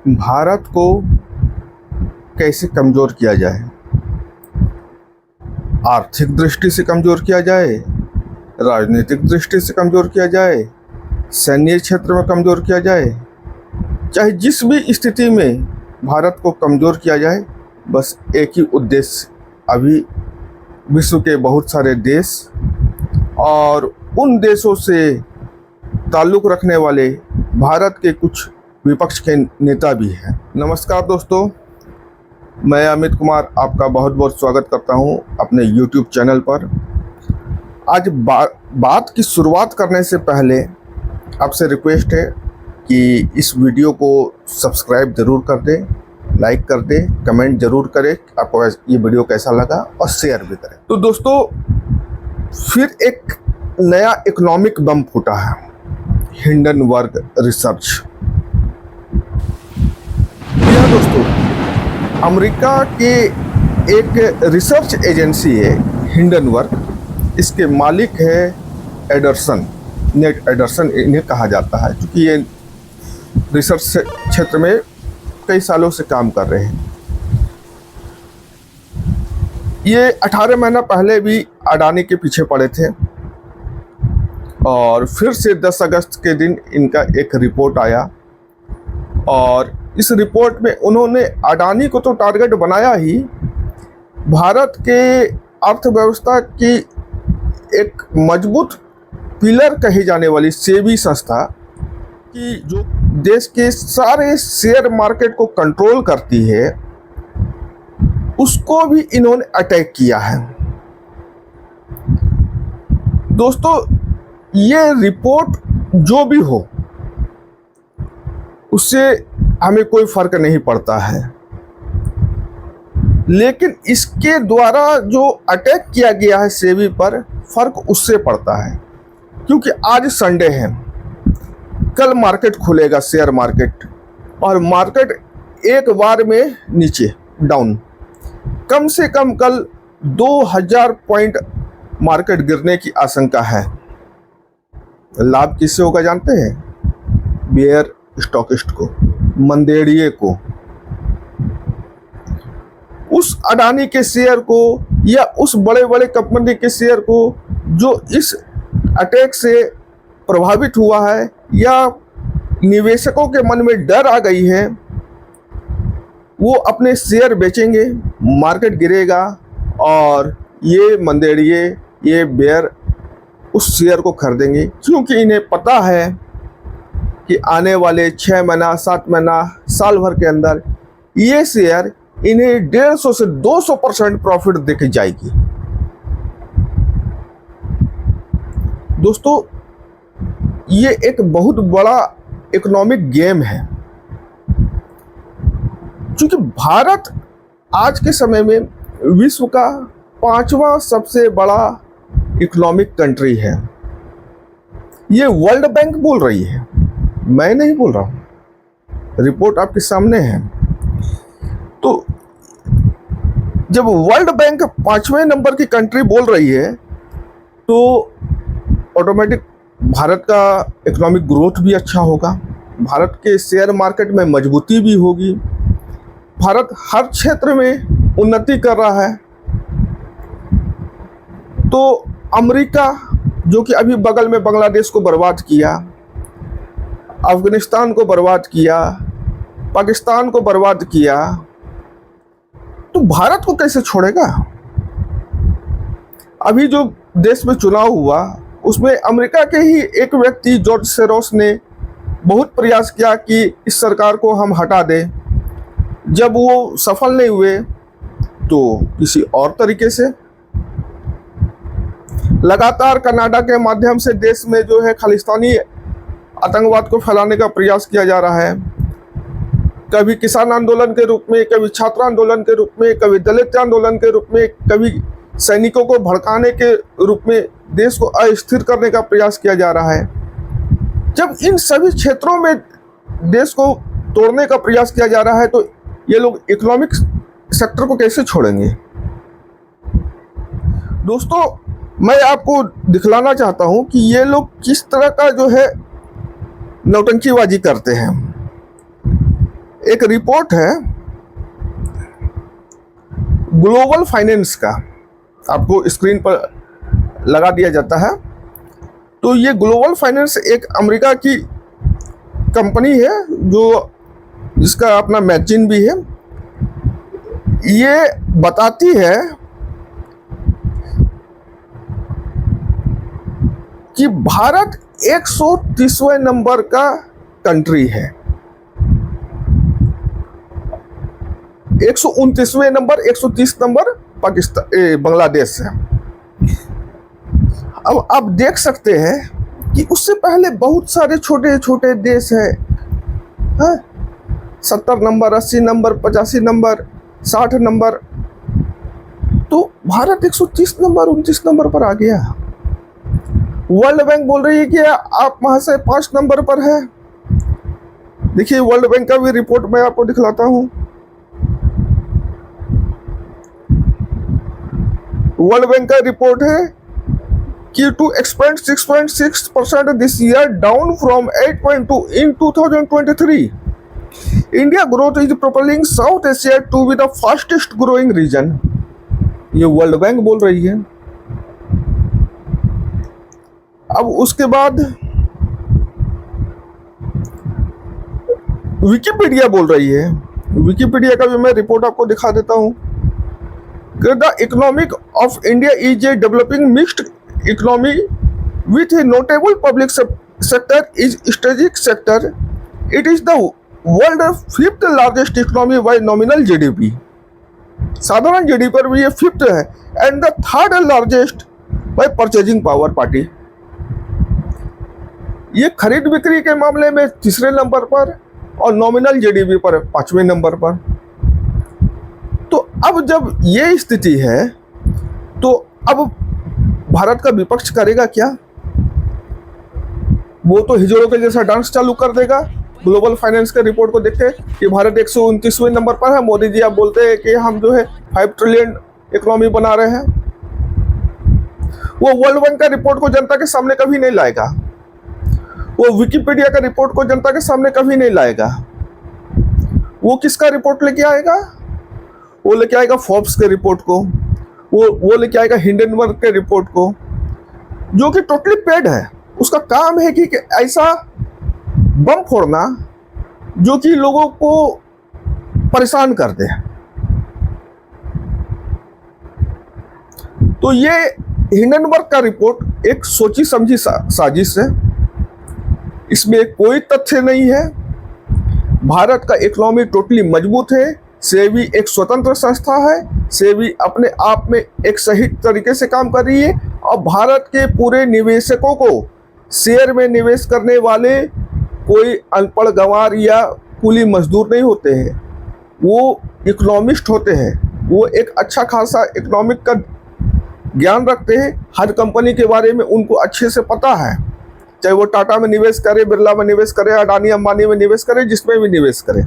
भारत को कैसे कमज़ोर किया जाए। आर्थिक दृष्टि से कमज़ोर किया जाए, राजनीतिक दृष्टि से कमज़ोर किया जाए, सैन्य क्षेत्र में कमज़ोर किया जाए, चाहे जिस भी स्थिति में भारत को कमज़ोर किया जाए, बस एक ही उद्देश्य। अभी विश्व के बहुत सारे देश और उन देशों से ताल्लुक़ रखने वाले भारत के कुछ विपक्ष के नेता भी हैं। नमस्कार दोस्तों, मैं अमित कुमार आपका बहुत बहुत स्वागत करता हूं अपने YouTube चैनल पर। आज बात की शुरुआत करने से पहले आपसे रिक्वेस्ट है कि इस वीडियो को सब्सक्राइब ज़रूर कर दें, लाइक कर दें, कमेंट ज़रूर करें आपको ये वीडियो कैसा लगा और शेयर भी करें। तो दोस्तों, फिर एक नया इकोनॉमिक बम फूटा है, हिंडनबर्ग रिसर्च। दोस्तों, अमेरिका के एक रिसर्च एजेंसी है हिंडनबर्ग, इसके मालिक है एंडरसन, नेट एंडरसन इन्हें कहा जाता है, क्योंकि ये रिसर्च क्षेत्र में कई सालों से काम कर रहे हैं। ये 18 महीना पहले भी अडानी के पीछे पड़े थे और फिर से 10 अगस्त के दिन इनका एक रिपोर्ट आया और इस रिपोर्ट में उन्होंने अडानी को तो टारगेट बनाया ही, भारत के अर्थव्यवस्था की एक मजबूत पिलर कही जाने वाली सेबी संस्था की, जो देश के सारे शेयर मार्केट को कंट्रोल करती है, उसको भी इन्होंने अटैक किया है। दोस्तों, ये रिपोर्ट जो भी हो उससे हमें कोई फर्क नहीं पड़ता है, लेकिन इसके द्वारा जो अटैक किया गया है सेबी पर, फर्क उससे पड़ता है। क्योंकि आज संडे है, कल मार्केट खुलेगा, शेयर मार्केट, और मार्केट एक बार में नीचे डाउन, कम से कम कल 2000 पॉइंट मार्केट गिरने की आशंका है। लाभ किससे होगा जानते हैं? बेयर स्टॉकिस्ट को, मंदेड़िए को, उस अडानी के शेयर को या उस बड़े बड़े कंपनी के शेयर को जो इस अटैक से प्रभावित हुआ है या निवेशकों के मन में डर आ गई है, वो अपने शेयर बेचेंगे, मार्केट गिरेगा और ये मंदेड़िए, ये बेयर उस शेयर को खरीदेंगे, क्योंकि इन्हें पता है कि आने वाले 6 महीना, 7 महीना, साल भर के अंदर ये शेयर इन्हें 150 से 200% प्रॉफिट देके जाएगी। दोस्तों, ये एक बहुत बड़ा इकोनॉमिक गेम है, क्योंकि भारत आज के समय में विश्व का 5वां सबसे बड़ा इकोनॉमिक कंट्री है। ये वर्ल्ड बैंक बोल रही है, मैं नहीं बोल रहा हूँ, रिपोर्ट आपके सामने है। तो जब वर्ल्ड बैंक 5वें नंबर की कंट्री बोल रही है, तो ऑटोमेटिक भारत का इकोनॉमिक ग्रोथ भी अच्छा होगा, भारत के शेयर मार्केट में मजबूती भी होगी, भारत हर क्षेत्र में उन्नति कर रहा है। तो अमेरिका, जो कि अभी बगल में बांग्लादेश को बर्बाद किया, अफगानिस्तान को बर्बाद किया, पाकिस्तान को बर्बाद किया, तो भारत को कैसे छोड़ेगा? अभी जो देश में चुनाव हुआ, उसमें अमेरिका के ही एक व्यक्ति जॉर्ज सोरोस ने बहुत प्रयास किया कि इस सरकार को हम हटा दें। जब वो सफल नहीं हुए तो किसी और तरीके से लगातार कनाडा के माध्यम से देश में जो है खालिस्तानी आतंकवाद को फैलाने का प्रयास किया जा रहा है। कभी किसान आंदोलन के रूप में, कभी छात्र आंदोलन के रूप में, कभी दलित आंदोलन के रूप में, कभी सैनिकों को भड़काने के रूप में देश को अस्थिर करने का प्रयास किया जा रहा है। जब इन सभी क्षेत्रों में देश को तोड़ने का प्रयास किया जा रहा है, तो ये लोग इकोनॉमिक सेक्टर को कैसे छोड़ेंगे? दोस्तों, मैं आपको दिखलाना चाहता हूं कि ये लोग किस तरह का जो है नौटंकीबाजी करते हैं। एक रिपोर्ट है ग्लोबल फाइनेंस का, आपको स्क्रीन पर लगा दिया जाता है। तो ये ग्लोबल फाइनेंस एक अमेरिका की कंपनी है जो जिसका अपना मैगजीन भी है। ये बताती है कि भारत 130वें नंबर का कंट्री है, 129वें नंबर, 130 नंबर पाकिस्तान बांग्लादेश है। अब आप देख सकते हैं कि उससे पहले बहुत सारे छोटे छोटे देश हैं, 70 नंबर, 80 नंबर, 85 नंबर, 60 नंबर। तो भारत 130 नंबर, 29 नंबर पर आ गया। वर्ल्ड बैंक बोल रही है कि आप वहां से 5 नंबर पर है। देखिए वर्ल्ड बैंक का भी रिपोर्ट मैं आपको दिखलाता हूं। वर्ल्ड बैंक का रिपोर्ट है कि to expand 6.6% this year down from 8.2 in 2023, India growth is propelling South Asia to be the fastest growing region. ये वर्ल्ड बैंक बोल रही है। अब उसके बाद विकिपीडिया बोल रही है। विकिपीडिया का भी मैं रिपोर्ट आपको दिखा देता हूं। The economic of India is a developing mixed economy with A notable public sector is strategic sector. It is the world 5th largest economy bye nominal GDP. साधारण जीडीपी पर भी ये 5th है and the 3rd largest by purchasing power party. ये खरीद बिक्री के मामले में 3रे नंबर पर और नॉमिनल जीडीपी पर 5वें नंबर पर। तो अब जब ये स्थिति है तो अब भारत का विपक्ष करेगा क्या? वो तो हिजड़ों के जैसा डांस चालू कर देगा ग्लोबल फाइनेंस के रिपोर्ट को देख के कि भारत 129वें नंबर पर है। मोदी जी आप बोलते हैं कि हम जो है 5 ट्रिलियन इकोनॉमी बना रहे हैं। वो वर्ल्ड बैंक का रिपोर्ट को जनता के सामने कभी नहीं लाएगा। वो विकिपीडिया का रिपोर्ट को जनता के सामने कभी नहीं लाएगा। वो किसका रिपोर्ट लेके आएगा? वो लेके आएगा फोर्ब्स के रिपोर्ट को, वो लेके आएगा हिंडनबर्ग के रिपोर्ट को, जो कि टोटली पेड है। उसका काम है कि ऐसा बम फोड़ना जो कि लोगों को परेशान कर दे। तो ये हिंडनबर्ग का रिपोर्ट एक सोची समझी साजिश है। इसमें कोई तथ्य नहीं है। भारत का इकोनॉमी टोटली मजबूत है। सेबी एक स्वतंत्र संस्था है। सेबी अपने आप में एक सही तरीके से काम कर रही है और भारत के पूरे निवेशकों को शेयर में निवेश करने वाले कोई अनपढ़ गंवार या कूली मजदूर नहीं होते हैं। वो इकोनॉमिस्ट होते हैं। वो एक अच्छा खासा इकोनॉमिक का ज्ञान रखते हैं। हर कंपनी के बारे में उनको अच्छे से पता है, चाहे वो टाटा में निवेश करे, बिरला में निवेश करे, अडानी अंबानी में निवेश करे, जिसमें भी निवेश करे।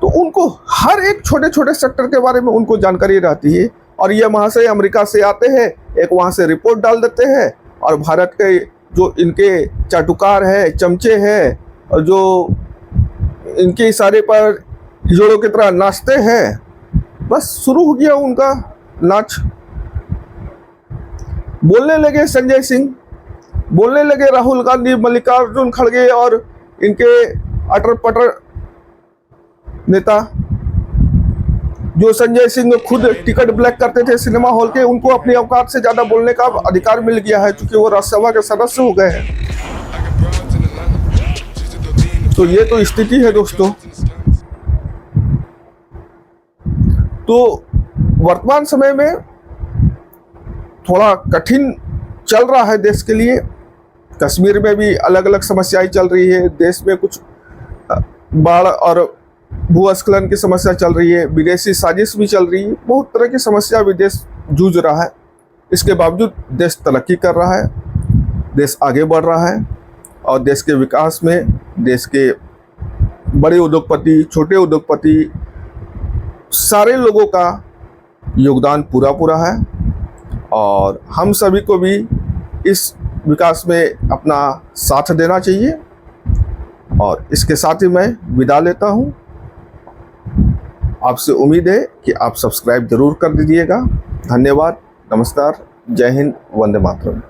तो उनको हर एक छोटे छोटे सेक्टर के बारे में उनको जानकारी रहती है। और ये वहाँ से अमेरिका से आते हैं, एक वहाँ से रिपोर्ट डाल देते हैं और भारत के जो इनके चाटुकार है, चमचे हैं, और जो इनके इशारे पर हिजड़ों की तरह नाचते हैं, बस शुरू हो गया उनका नाच। बोलने लगे संजय सिंह, बोलने लगे राहुल गांधी, मल्लिकार्जुन खड़गे और इनके अटर पटर नेता। जो संजय सिंह खुद टिकट ब्लैक करते थे सिनेमा हॉल के, उनको अपनी औकात से ज्यादा बोलने का अधिकार मिल गया है क्योंकि वो राज्यसभा के सदस्य हो गए हैं। तो ये तो स्थिति है दोस्तों। तो वर्तमान समय में थोड़ा कठिन चल रहा है देश के लिए। कश्मीर में भी अलग अलग समस्याएं चल रही है। देश में कुछ बाढ़ और भूस्खलन की समस्या चल रही है। विदेशी साजिश भी चल रही है। बहुत तरह की समस्या भी देश जूझ रहा है। इसके बावजूद देश तरक्की कर रहा है, देश आगे बढ़ रहा है और देश के विकास में देश के बड़े उद्योगपति, छोटे उद्योगपति, सारे लोगों का योगदान पूरा है। और हम सभी को भी इस विकास में अपना साथ देना चाहिए। और इसके साथ ही मैं विदा लेता हूँ। आपसे उम्मीद है कि आप सब्सक्राइब जरूर कर दीजिएगा। धन्यवाद, नमस्कार, जय हिंद, वंदे मातरम।